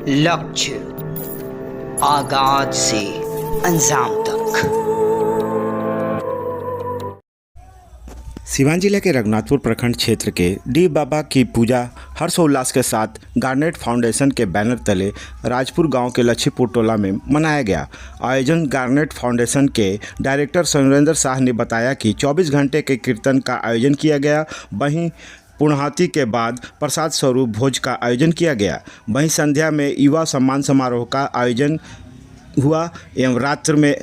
लक्ष्य आगाज से अंजाम तक। सिवान जिले के रघुनाथपुर प्रखंड क्षेत्र के डी बाबा की पूजा हर्षोल्लास के साथ गार्नेट फाउंडेशन के बैनर तले राजपुर गांव के लच्छीपुर टोला में मनाया गया। आयोजन गार्नेट फाउंडेशन के डायरेक्टर सुरेंद्र शाह ने बताया कि 24 घंटे के कीर्तन का आयोजन किया गया। वहीं पूर्णाहुति के बाद प्रसाद स्वरूप भोज का आयोजन किया गया। वहीं संध्या में युवा सम्मान समारोह का आयोजन हुआ एवं रात्र में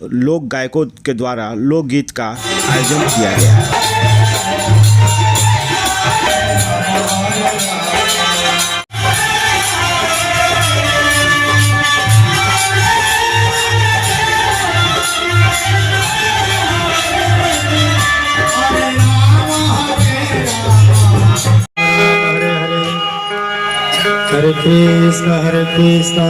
लोक गायकों के द्वारा लोकगीत का आयोजन किया गया। हरे कृष्ण हरे कृष्ण।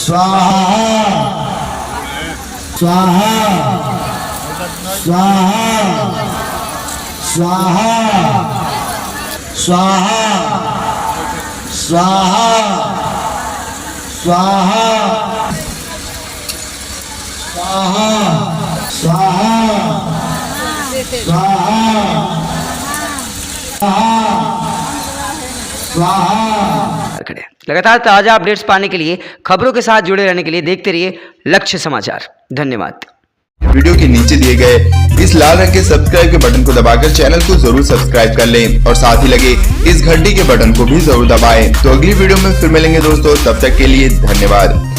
स्वाहा स्वाहा स्वाहा स्वाहा स्वाहा स्वाहा स्वाहा स्वाहा स्वाहा। लगातार ताजा अपडेट्स पाने के लिए, खबरों के साथ जुड़े रहने के लिए देखते रहिए लक्ष्य समाचार। धन्यवाद। वीडियो के नीचे दिए गए इस लाल रंग के सब्सक्राइब के बटन को दबाकर चैनल को जरूर सब्सक्राइब कर लें और साथ ही लगे इस घंटी के बटन को भी जरूर दबाएं। तो अगली वीडियो में फिर मिलेंगे दोस्तों, तब तक के लिए धन्यवाद।